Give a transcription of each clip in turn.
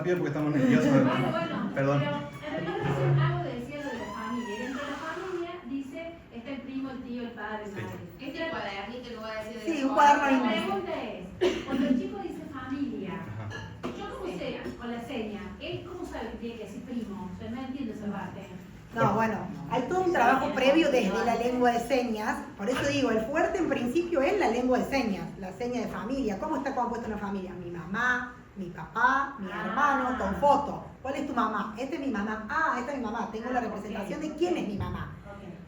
Rápido porque estamos nerviosos. Bueno, Perdón. pero en realidad dice algo de decía lo de la familia. Dentro de la familia dice, está el primo, el tío, el padre, el madre. Este cuadernito que voy a decir de Sí, un cuaderno La inmenso. pregunta es, cuando el chico dice familia, Ajá. yo cómo sé, con la seña, él cómo sabe que tiene que decir primo, o sea, no entiendo esa parte. No, bueno, hay todo un trabajo previo desde la lengua de señas. Por eso digo, el fuerte en principio es la lengua de señas, la seña de familia. ¿Cómo está compuesta una familia? Mi mamá, mi papá, mi hermano, con foto. ¿Cuál es tu mamá? Esta es mi mamá. Ah, esta es mi mamá. Tengo la representación de quién es mi mamá.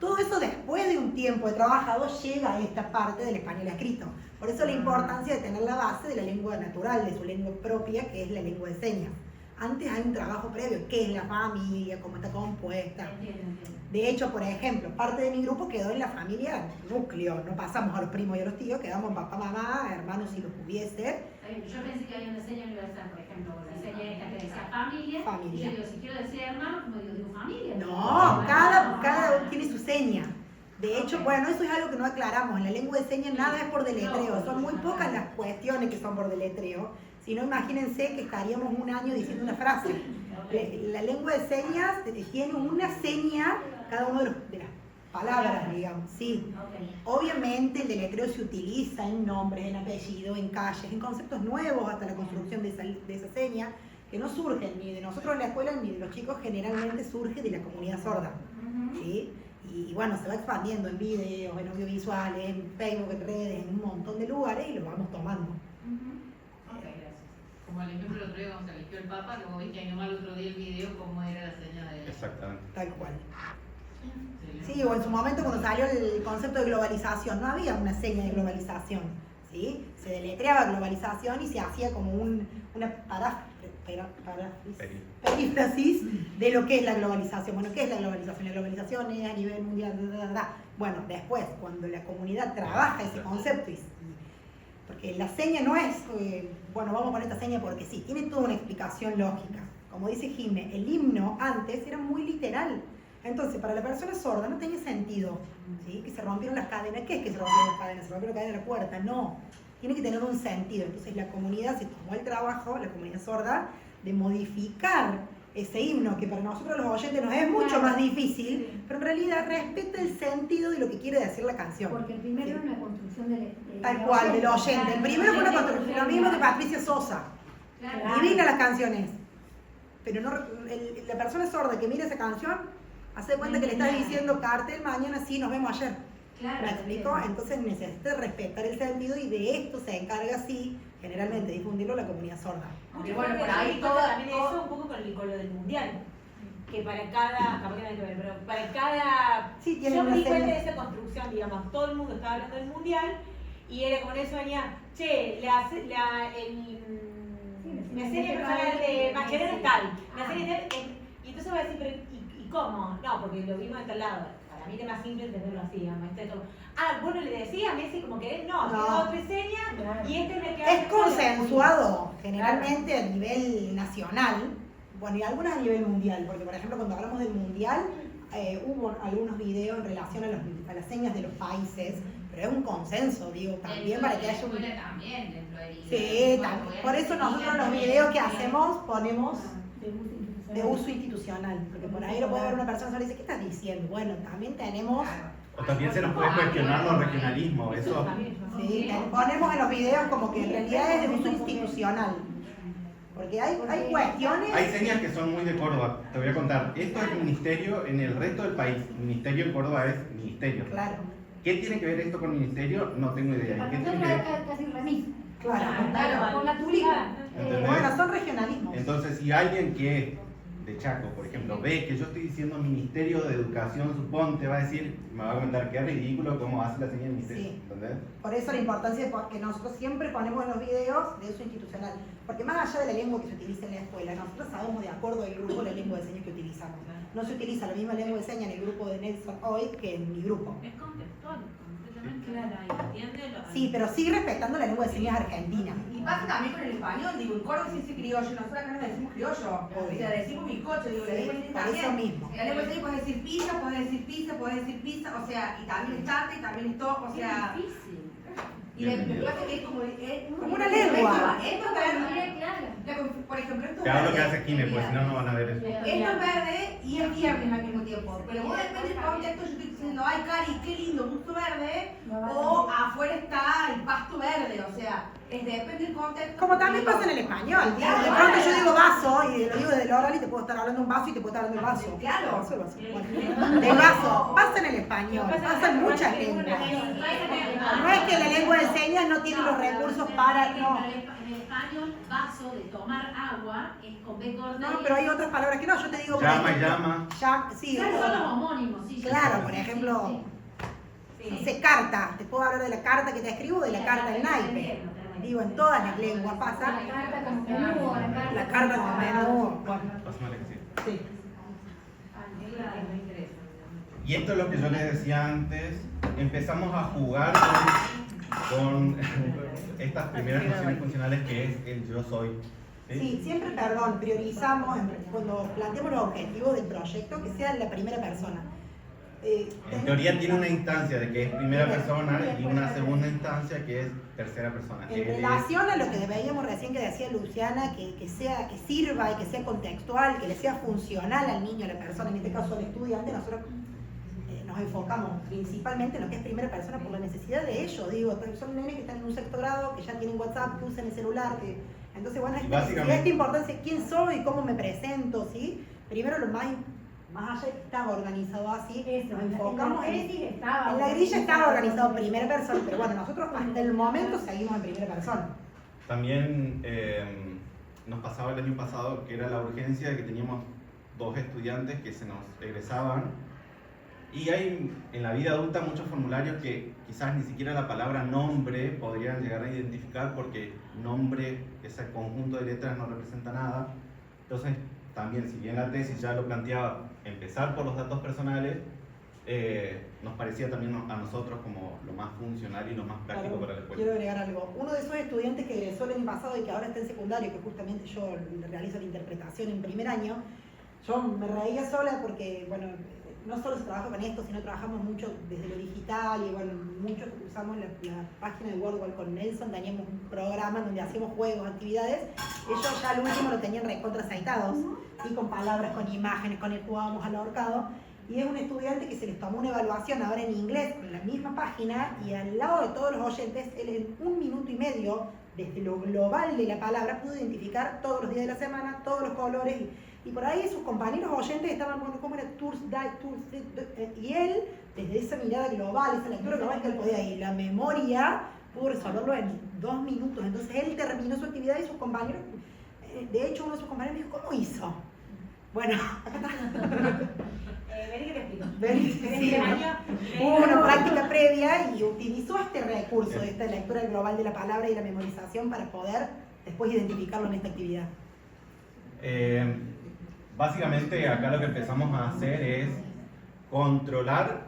Todo eso después de un tiempo de trabajado llega a esta parte del español escrito. Por eso la importancia de tener la base de la lengua natural, de su lengua propia, que es la lengua de señas. Antes hay un trabajo previo, qué es la familia, cómo está compuesta. Entiendo. De hecho, por ejemplo, parte de mi grupo quedó en la familia núcleo, no pasamos a los primos y a los tíos, quedamos en papá, mamá, hermanos si los hubiese. Yo pensé que había una seña universal, por ejemplo, la seña esta que decía familia. Familia. Y yo digo, si quiero decir hermano, como digo familia. No, cada uno tiene su seña. De hecho, bueno, eso es algo que no aclaramos. En la lengua de señas nada es por deletreo. Son muy pocas las cuestiones que son por deletreo. Si no, imagínense que estaríamos un año diciendo una frase. La lengua de señas tiene una seña cada uno de las palabras, digamos. Sí. Obviamente el deletreo se utiliza en nombres, en apellidos, en calles, en conceptos nuevos hasta la construcción de esa seña, que no surgen ni de nosotros en la escuela ni de los chicos, generalmente surge de la comunidad sorda. ¿Sí? Y bueno, se va expandiendo en videos, en audiovisuales, en Facebook, en redes, en un montón de lugares y lo vamos tomando. Como el ejemplo el otro día cuando se eligió el Papa, luego vi que ahí nomás el otro día el video cómo era la señal de... Exactamente. Tal cual. Sí, o en su momento cuando salió el concepto de globalización, no había una seña de globalización, ¿sí? Se deletreaba globalización y se hacía como una perífrasis de lo que es la globalización. Bueno, ¿qué es la globalización? La globalización es a nivel mundial, Bueno, después, cuando la comunidad trabaja ese concepto, porque la seña no es, bueno, vamos a poner esta seña porque sí, tiene toda una explicación lógica. Como dice Jimé, el himno antes era muy literal. Entonces, para la persona sorda no tenía sentido, ¿sí? Que se rompieron las cadenas. ¿Qué es que se rompieron las cadenas? Se rompió la cadena de la puerta. No, tiene que tener un sentido. Entonces, la comunidad se tomó el trabajo, la comunidad sorda, de modificar ese himno, que para nosotros los oyentes nos es mucho más difícil, pero en realidad respeta el sentido de lo que quiere decir la canción. Porque el primero era una construcción Tal cual, del oyente. El primero fue una construcción, lo mismo que Patricia Sosa. Claro. Divina las canciones. Pero no, la persona sorda que mira esa canción, hace de cuenta que le estás diciendo cartel, mañana sí, nos vemos ayer. Claro. ¿Me explico? Entonces necesita respetar el sentido y de esto se encarga, sí, generalmente, difundirlo la comunidad sorda. Aunque bueno, por ahí todo también eso un poco con lo del mundial. Que para cada, capaz que nada que ver, pero para cada. Sí, tiene yo una me di cuenta serie. de esa construcción, digamos, todo el mundo estaba hablando del mundial y era como eso venía, che, la serie personal de Mascherano es tal, la serie tal, y entonces voy a decir, pero ¿y cómo? No, porque lo vimos de tal lado. Para mí era más simple entenderlo así, digamos. Bueno, le decía a Messi como que él no, tiene otra seña y este es el que Es consensuado generalmente a nivel nacional, bueno, y algunas a nivel mundial, porque por ejemplo cuando hablamos del mundial hubo algunos videos en relación a las señas de los países, pero es un consenso, digo, también para que haya un... También, dentro de Sí, también. Por eso nosotros los videos que hacemos ponemos de uso institucional, porque por ahí lo puede ver una persona y dice, ¿qué estás diciendo? Bueno, también tenemos... O también se nos puede cuestionar los regionalismos, eso. Sí, ponemos en los videos como que en realidad es de uso institucional. Porque hay cuestiones... Hay señas que son muy de Córdoba, te voy a contar. Esto es ministerio en el resto del país. Ministerio en Córdoba es ministerio. Claro. ¿Qué tiene que ver esto con ministerio? No tengo idea. ¿Qué tiene que ver? casi remis. Claro. Con la tulipa. ¿Entendés? Bueno, son regionalismos. Entonces, si alguien que es de Chaco, por ejemplo, ve que yo estoy diciendo Ministerio de Educación, suponte, va a decir, me va a comentar qué ridículo cómo hace la señal del ministerio. Sí. ¿Entendés? Por eso la importancia de que nosotros siempre ponemos en los videos de uso institucional. Porque más allá de la lengua que se utiliza en la escuela, nosotros sabemos de acuerdo al grupo la lengua de señas que utilizamos. No se utiliza la misma lengua de señas en el grupo de Nelson hoy que en mi grupo. Es contextual, completamente clara y entiende lo... Sí, pero sigue respetando la lengua de señas argentina. Y pasa también con el español, digo, en Córdoba se dice criollo, nosotros acá no le decimos criollo, o sea, decimos bizcocho, digo, le decimos Por eso también. mismo. En la lengua de señas puedes decir pizza, puedes decir pizza, puede decir pizza, o sea, y también es tarta, y también es todo, o sea... Es difícil. Y lo que pasa es que es como una lengua. Esto es verde. Por ejemplo, esto Te es hablo que verde. hace Kine, pues si no, no van a ver eso. Esto es verde y es viernes al mismo tiempo. Pero vos depende del contexto, yo estoy diciendo, ay, Cari, qué lindo, gusto verde. O afuera está el pasto verde. O sea, depende del contexto. Como también pasa en el español. Digo, de pronto yo digo vaso y lo digo del oral y te puedo estar hablando de un vaso y te puedo estar hablando del vaso. Claro. Vaso, vaso. Bueno, del vaso. Pasa en el español. Pasa en muchas lenguas. No es que la lengua de señas no tiene los recursos para. No. En el español, vaso de tomar agua es con B corta. No, pero hay otras palabras que no. Yo te digo. por Llama, ejemplo, llama. Sí, Claro, son los homónimos, sí. claro, por ejemplo, no sé, carta. Te puedo hablar de la carta que te escribo o de la carta del naipe. Digo, en todas las lenguas pasa. La carta con menú, La carta con menú. Bueno, Pásame la que sigue. sí. Y esto es lo que yo les decía antes, empezamos a jugar con estas primeras nociones funcionales que es el yo soy. Sí, siempre, perdón, priorizamos cuando planteamos los objetivos del proyecto que sea en la primera persona. En teoría tiene una instancia de que es primera persona y una segunda instancia que es tercera persona. En relación a lo que veíamos recién que decía Luciana, que sirva y que sea contextual, que le sea funcional al niño, a la persona, en este caso al estudiante, nosotros nos enfocamos principalmente en lo que es primera persona por la necesidad de ellos. Digo, son nenes que están en un sexto grado, que ya tienen WhatsApp, que usan el celular, entonces bueno, esta importancia, quién soy, cómo me presento, ¿sí? Primero lo más allá de que estaba organizado así, Eso, nos enfocamos en la grilla estaba organizado en primera persona, pero bueno, nosotros hasta el momento seguimos en primera persona. También nos pasaba el año pasado que era la urgencia de que teníamos 2 estudiantes que se nos egresaban y hay en la vida adulta muchos formularios que quizás ni siquiera la palabra nombre podrían llegar a identificar porque nombre, ese conjunto de letras no representa nada. Entonces también, si bien la tesis ya lo planteaba, empezar por los datos personales, nos parecía también a nosotros como lo más funcional y lo más práctico para la escuela. Quiero agregar algo. Uno de esos estudiantes que egresó el año pasado y que ahora está en secundario, que justamente yo realizo la interpretación en primer año, yo me reía sola porque, bueno, no solo se trabaja con esto, sino trabajamos mucho desde lo digital y bueno, muchos usamos la página de WordWall con Nelson, teníamos un programa donde hacíamos juegos, actividades, ellos ya al último lo tenían recontraceitados, ¿sí? Con palabras, con imágenes, con el jugábamos al ahorcado, y es un estudiante que se les tomó una evaluación ahora en inglés con la misma página y al lado de todos los oyentes, él en 1 minuto y medio, desde lo global de la palabra, pudo identificar todos los días de la semana, todos los colores, y por ahí sus compañeros oyentes estaban poniendo cómo era tours, y él, desde esa mirada global, esa lectura global que él podía ir, la memoria pudo resolverlo en 2 minutos. Entonces él terminó su actividad y sus compañeros, de hecho uno de sus compañeros me dijo, ¿cómo hizo? Bueno, acá está. Vení que te explico. Sí, hubo una práctica previa y utilizó este recurso de esta lectura global de la palabra y la memorización para poder después identificarlo en esta actividad. Básicamente acá lo que empezamos a hacer es controlar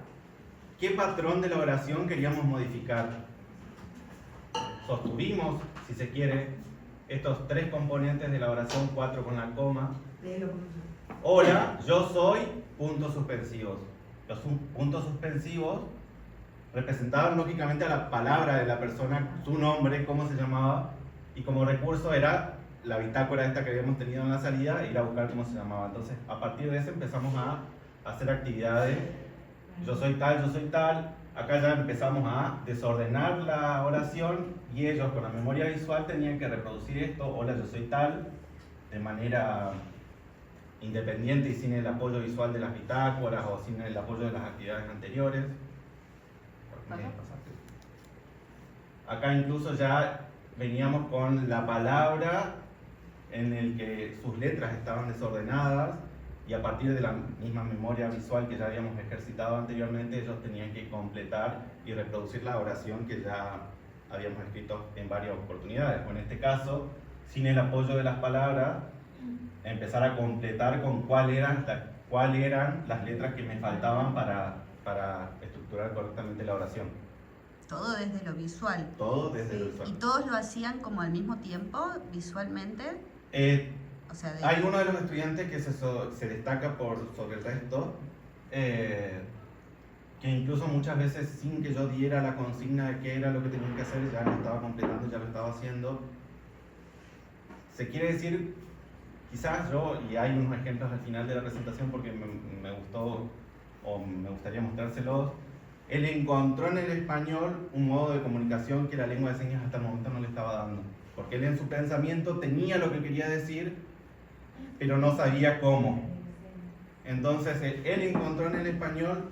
qué patrón de la oración queríamos modificar. Sostuvimos, si se quiere, estos 3 componentes de la oración, 4 con la coma. Hola, yo soy, puntos suspensivos. Los puntos suspensivos representaban lógicamente a la palabra de la persona, su nombre, cómo se llamaba, y como recurso era la bitácora esta que habíamos tenido en la salida, ir a buscar cómo se llamaba. Entonces, a partir de eso empezamos a hacer actividades. Yo soy tal. Acá ya empezamos a desordenar la oración y ellos con la memoria visual tenían que reproducir esto, hola, yo soy tal, de manera independiente y sin el apoyo visual de las bitácoras o sin el apoyo de las actividades anteriores. Acá incluso ya veníamos con la palabra en el que sus letras estaban desordenadas y a partir de la misma memoria visual que ya habíamos ejercitado anteriormente, ellos tenían que completar y reproducir la oración que ya habíamos escrito en varias oportunidades, o en este caso, sin el apoyo de las palabras, empezar a completar con cuáles eran las letras que me faltaban para estructurar correctamente la oración. Todo desde lo visual. Todo desde lo visual. ¿Y todos lo hacían como al mismo tiempo, visualmente? O sea, hay uno de los estudiantes que se destaca sobre el resto, que que incluso muchas veces sin que yo diera la consigna de qué era lo que tenía que hacer, ya lo estaba completando, ya lo estaba haciendo. Se quiere decir, quizás yo, y hay unos ejemplos al final de la presentación porque me gustó o me gustaría mostrárselos, él encontró en el español un modo de comunicación que la lengua de señas hasta el momento no le estaba dando. Porque él en su pensamiento tenía lo que quería decir, pero no sabía cómo. Entonces él encontró en el español,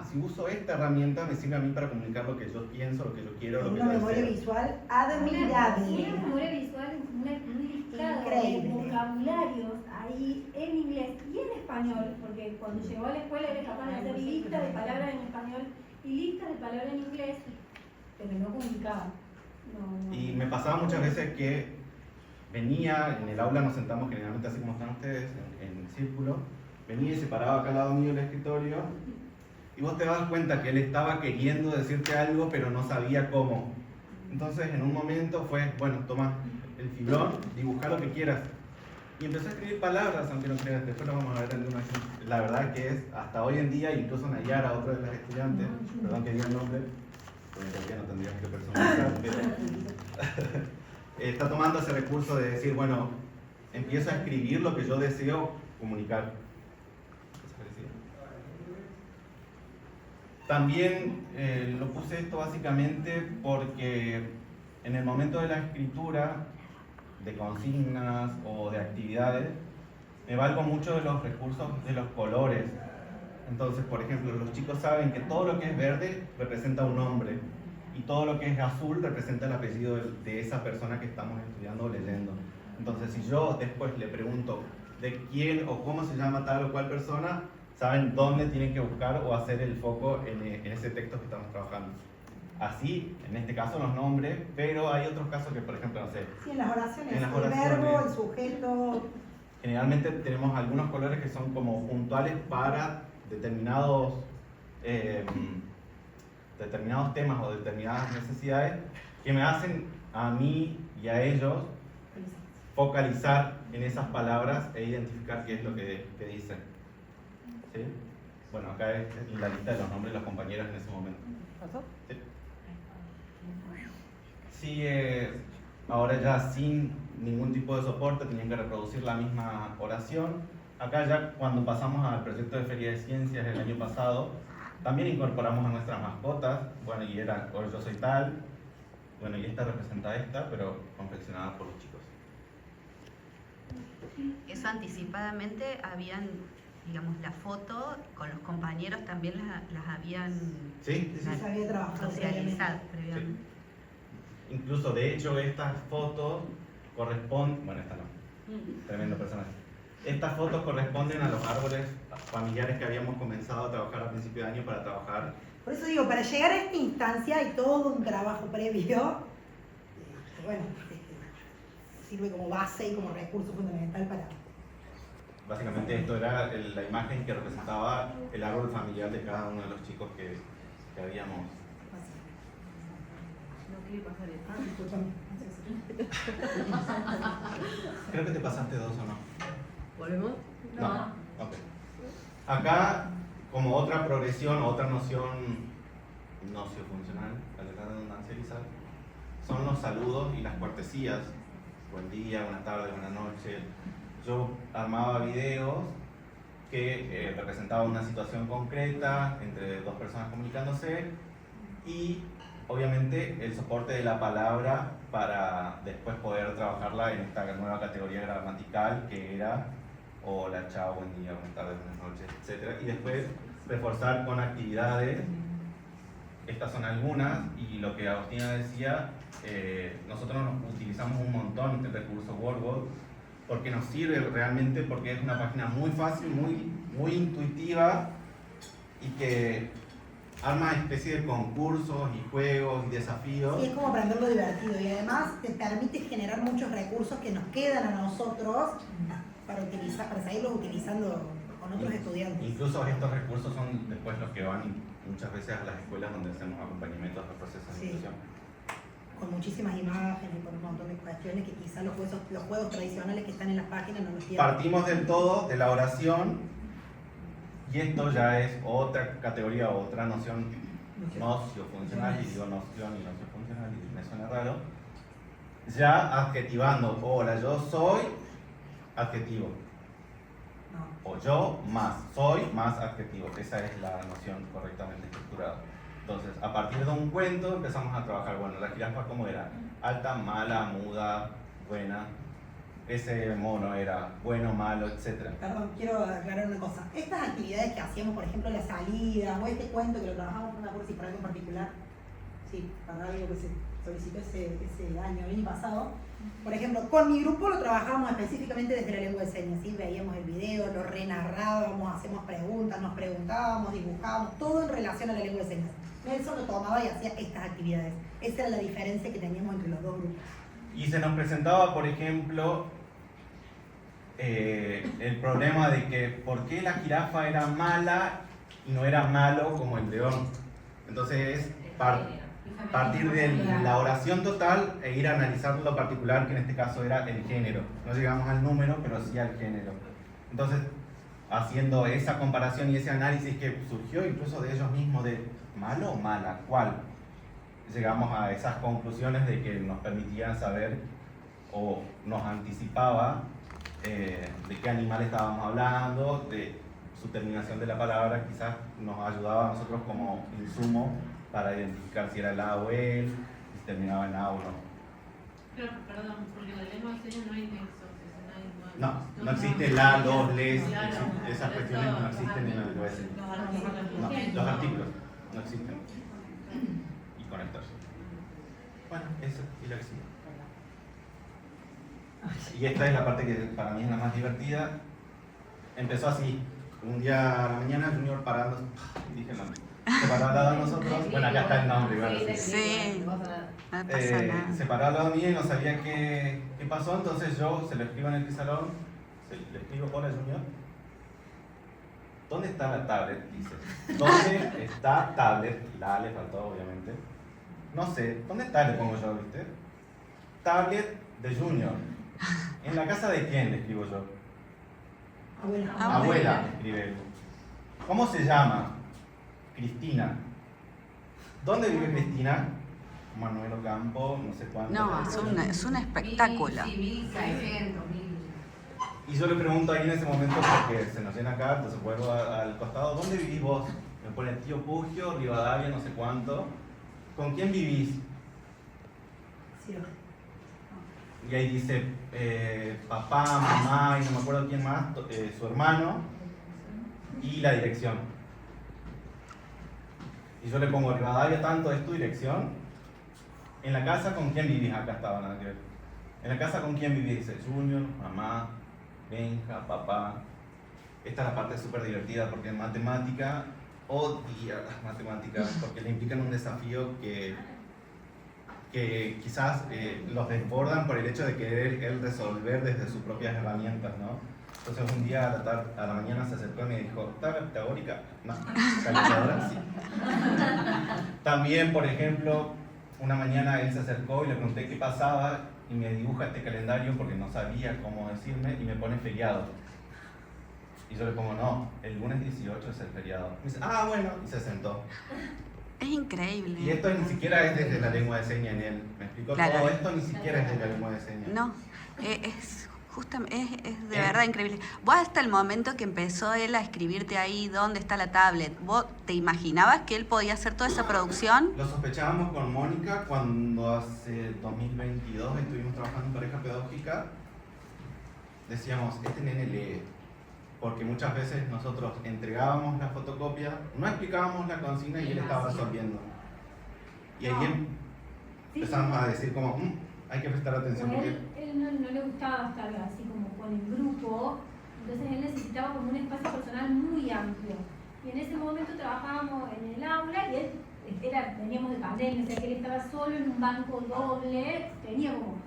si uso esta herramienta me sirve a mí para comunicar lo que yo pienso, lo que yo quiero, lo que Una yo memoria deseo. visual admirable. Una memoria visual, un listado Increíble. de vocabularios ahí en inglés y en español, porque cuando llegó a la escuela era capaz de hacer listas de palabras en español y listas de palabras en inglés, pero no comunicaba. Y me pasaba muchas veces que venía, en el aula nos sentamos generalmente así como están ustedes, en círculo, venía y se paraba acá al lado mío del escritorio, y vos te das cuenta que él estaba queriendo decirte algo, pero no sabía cómo. Entonces, en un momento fue, bueno, toma el fibrón, dibuja lo que quieras. Y empezó a escribir palabras, aunque no creas, después lo vamos a ver en una. La verdad que es, hasta hoy en día, incluso Nayara, otra de las estudiantes, perdón que diga el nombre, porque en realidad no tendrías que personalizar, pero está tomando ese recurso de decir, bueno, empiezo a escribir lo que yo deseo comunicar. También lo puse esto básicamente porque en el momento de la escritura de consignas o de actividades me valgo mucho de los recursos de los colores. Entonces, por ejemplo, los chicos saben que todo lo que es verde representa un nombre y todo lo que es azul representa el apellido de esa persona que estamos estudiando o leyendo. Entonces, si yo después le pregunto de quién o cómo se llama tal o cual persona, saben dónde tienen que buscar o hacer el foco en ese texto que estamos trabajando. Así, en este caso los nombres, pero hay otros casos que, por ejemplo, no sé. Sí, en las oraciones, En las el oraciones. verbo, el sujeto. Generalmente tenemos algunos colores que son como puntuales para determinados temas o determinadas necesidades que me hacen a mí y a ellos focalizar en esas palabras e identificar qué es lo que dicen. ¿Sí? Bueno, acá es la lista de los nombres de los compañeros en ese momento. ¿Sí? Sigue ahora ya sin ningún tipo de soporte, tenían que reproducir la misma oración. Acá ya cuando pasamos al proyecto de Feria de Ciencias el año pasado, también incorporamos a nuestras mascotas, bueno, y era hoy yo soy tal, bueno, y esta representa esta, pero confeccionada por los chicos. Eso anticipadamente habían, digamos, la foto con los compañeros también las habían ¿Sí? Sí, se había trabajado socializado Sí. previamente. Incluso, de hecho, estas fotos corresponden, bueno, esta no, tremendo personaje. Estas fotos corresponden a los árboles familiares que habíamos comenzado a trabajar a principio de año para trabajar. Por eso digo, para llegar a esta instancia hay todo un trabajo previo, que, bueno, sirve como base y como recurso fundamental para... Básicamente esto era la imagen que representaba el árbol familiar de cada uno de los chicos que habíamos. No quiere pasar esto. Ah, discúlpame. Creo que te pasaste dos o no. ¿Volvemos? No. Ok. Acá, como otra progresión o otra noción nociofuncional, la redundancia quizás, son los saludos y las cortesías. Buen día, buenas tardes, buenas noches. Yo armaba videos que representaban una situación concreta entre dos personas comunicándose y obviamente el soporte de la palabra para después poder trabajarla en esta nueva categoría gramatical que era hola, chao, buen día, buenas tardes, buenas noches, etc. Y después reforzar con actividades. Estas son algunas y lo que Agostina decía, nosotros utilizamos un montón el recurso Wordbot porque nos sirve realmente, porque es una página muy fácil, muy intuitiva y que arma especie de concursos y juegos y desafíos. Sí, es como aprenderlo divertido y además te permite generar muchos recursos que nos quedan a nosotros para utilizar, para seguirlos utilizando con otros estudiantes. Incluso estos recursos son después los que van muchas veces a las escuelas donde hacemos acompañamiento a los procesos de Sí. inclusión. Con muchísimas imágenes, con un montón de cuestiones que quizás los juegos tradicionales que están en las páginas no los tienen. Partimos del todo de la oración Y esto ya es otra categoría, otra noción nocio-funcional, y digo noción y nocio-funcional, y me suena raro. Ya adjetivando, hola, yo soy, adjetivo. O yo más, soy más adjetivo. Esa es la noción correctamente estructurada. Entonces, a partir de un cuento empezamos a trabajar, bueno, la jirafa cómo era, alta, mala, muda, buena. Ese mono era bueno, malo, etc. Perdón, quiero aclarar una cosa. Estas actividades que hacíamos, por ejemplo, la salida o este cuento que lo trabajamos, no me acuerdo si para algo en particular, sí, para algo que se solicitó ese año, el año pasado. Por ejemplo, con mi grupo lo trabajábamos específicamente desde la lengua de señas, ¿sí? Veíamos el video, lo renarrábamos, hacíamos preguntas, nos preguntábamos, dibujábamos, todo en relación a la lengua de señas. Nelson lo tomaba y hacía estas actividades. Esa era la diferencia que teníamos entre los dos grupos. Y se nos presentaba, por ejemplo, el problema de que por qué la jirafa era mala y no era malo como el león. Entonces es partir de la oración total e ir a analizar lo particular, que en este caso era el género. No llegamos al número, pero sí al género. Entonces, haciendo esa comparación y ese análisis que surgió incluso de ellos mismos de malo o mala, ¿cuál? Llegamos a esas conclusiones de que nos permitían saber o nos anticipaba de qué animal estábamos hablando, de su terminación de la palabra, quizás nos ayudaba a nosotros como insumo para identificar si era la o el, si terminaba en a o no. Pero, perdón, porque en la lengua de señas no hay nexos. No existe la, los, les, Claro. esas cuestiones no existen en la lengua de señas. No, los artículos no existen. Y conectarse. Bueno, eso y lo que sigue. Y esta es la parte que para mí es la más divertida. Empezó así. Un día a la mañana, Junior parando, dije el nombre. Se paró al lado de nosotros. Bueno, acá está el nombre, igual. Sí. No pasa nada. Se paró al lado mío y no sabía qué pasó. Entonces yo se lo escribo en el pizarrón. Le escribo, hola Junior. ¿Dónde está la tablet? Dice. ¿Dónde está tablet? La le faltó, obviamente. No sé. ¿Dónde está? Le pongo yo, ¿viste? Tablet de Junior. ¿En la casa de quién? Le escribo yo. Abuela. Abuela, escribe él. ¿Cómo se llama? Cristina. ¿Dónde vive Cristina? Manuel Ocampo, no sé cuánto. No, es un espectáculo. Sí, 1600, 1000. Y yo le pregunto ahí en ese momento, porque se nos llena acá, entonces vuelvo al costado, ¿dónde vivís vos? Me pone Tío Pugio, Rivadavia, no sé cuánto. ¿Con quién vivís? Sí. Y ahí dice papá, mamá y no me acuerdo quién más, su hermano y la dirección. Y yo le pongo Rivadavia, tanto es tu dirección. En la casa con quién vivís, acá estaba nada que ver. En la casa con quién vivís, dice Junior, mamá, Benja, papá. Esta es la parte súper divertida porque en matemática odia las matemáticas porque le implican un desafío que quizás los desbordan por el hecho de querer él resolver desde sus propias herramientas, ¿no? Entonces un día a la mañana se acercó y me dijo, ¿tabla pitagórica? No, calculadora sí. También, por ejemplo, una mañana él se acercó y le pregunté qué pasaba y me dibuja este calendario porque no sabía cómo decirme y me pone feriado. Y yo le pongo, no, el lunes 18 es el feriado. Y dice, ah, bueno, y se sentó. Es increíble. Y esto ni siquiera es desde la lengua de señas en él. ¿Me explico? Claro. Todo esto ni siquiera es de la lengua de señas. No, es justamente, es de verdad increíble. Vos hasta el momento que empezó él a escribirte ahí dónde está la tablet, ¿vos te imaginabas que él podía hacer toda esa producción? Lo sospechábamos con Mónica cuando hace 2022 estuvimos trabajando en pareja pedagógica. Decíamos, este nene lee. Porque muchas veces nosotros entregábamos la fotocopia, no explicábamos la consigna y él estaba resolviendo. Y ahí empezamos a decir como, hay que prestar atención porque... Él no le gustaba estar así como con el grupo, entonces él necesitaba como un espacio personal muy amplio. Y en ese momento trabajábamos en el aula y él veníamos de pandemia, o sea que él estaba solo en un banco doble, tenía como...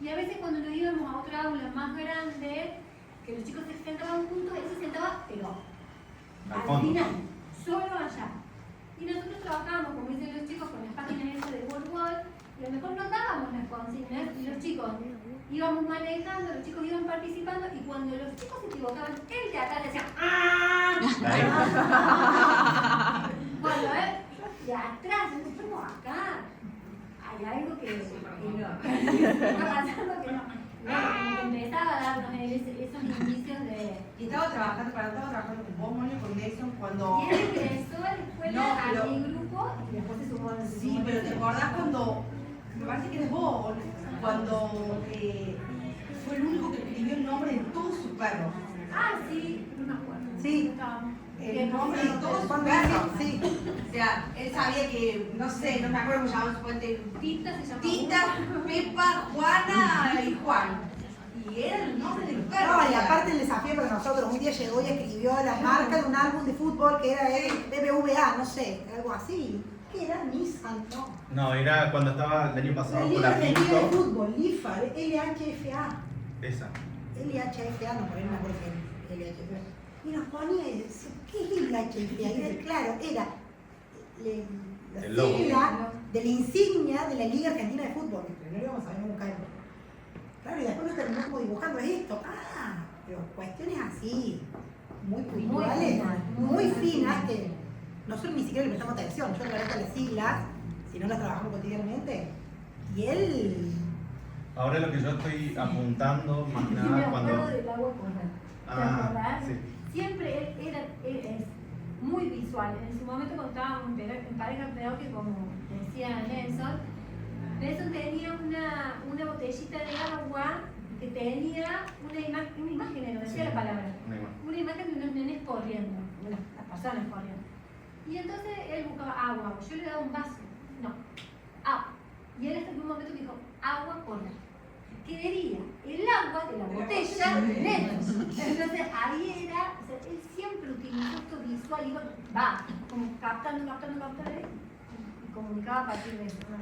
Y a veces cuando nos íbamos a otra aula más grande, que los chicos se sentaban juntos, él se sentaba, pero al final, solo allá. Y nosotros trabajábamos, como dicen los chicos, con las páginas esas de Word, y a lo mejor no dábamos las consignas y los chicos íbamos manejando, los chicos iban participando y cuando los chicos se equivocaban, él de atrás decía ¡ah! Ahí. Cuando él, de atrás, yo estamos acá. Hay algo que no. Está pasando que no. No, como que empezaba a darnos esos indicios de. Y estaba trabajando con vos, Mónica, con Nelson, cuando... Y él ingresó a la escuela, a mi grupo, y después se sumó a nosotros. Sí, pero ¿te acordás cuando... Me parece que eres vos, cuando fue el único que escribió el nombre de todos sus perros. Ah, sí, no me acuerdo. Sí. Estábamos. El nombre de todos sus perros. Sí. O sea, él sabía que, no sé, no me acuerdo cómo llamaban su fuente. Tita se llamaba. Tita, Pepa, Juana y Juan. Y era el nombre del perro. No, y aparte el desafío para nosotros, un día llegó y escribió la marca de un álbum de fútbol que era el BBVA, no sé, algo así. ¿Qué era? Nissan, ¿no? No, era cuando estaba el año pasado La con Liga la de Pinto. Fútbol, LIFA, LHFA. Esa. LHFA, no, por ahí no me acuerdo qué era LHFA. Y nos ponía y decía, ¿qué es LHFA? Y era, claro, era la El logo. sigla de la insignia de la Liga Argentina de Fútbol, que no lo íbamos a ver nunca. Claro, y después nos terminamos como dibujando esto. Ah, pero cuestiones así, muy puntuales, muy finas, que nosotros ni siquiera le prestamos atención. Yo le conozco las siglas, si no las trabajamos cotidianamente. Y él... Ahora lo que yo estoy apuntando más que Me nada acuerdo cuando... del agua correr. ¿Te acordás? sí. Siempre él es muy visual. En su momento cuando estábamos en pareja, creo que como decía Nelson tenía una botellita de agua que tenía una imagen, no decía Sí, la palabra, una imagen. una imagen de unos nenes corriendo, unas personas corriendo. Y entonces él buscaba agua, yo le daba un vaso, no, agua. Y él hasta en un momento me dijo, agua correr. Quería el agua de la botella de nenes. Entonces ahí era, o sea, él siempre utilizó esto visual, iba, como captando, y comunicaba a partir de eso, ¿no?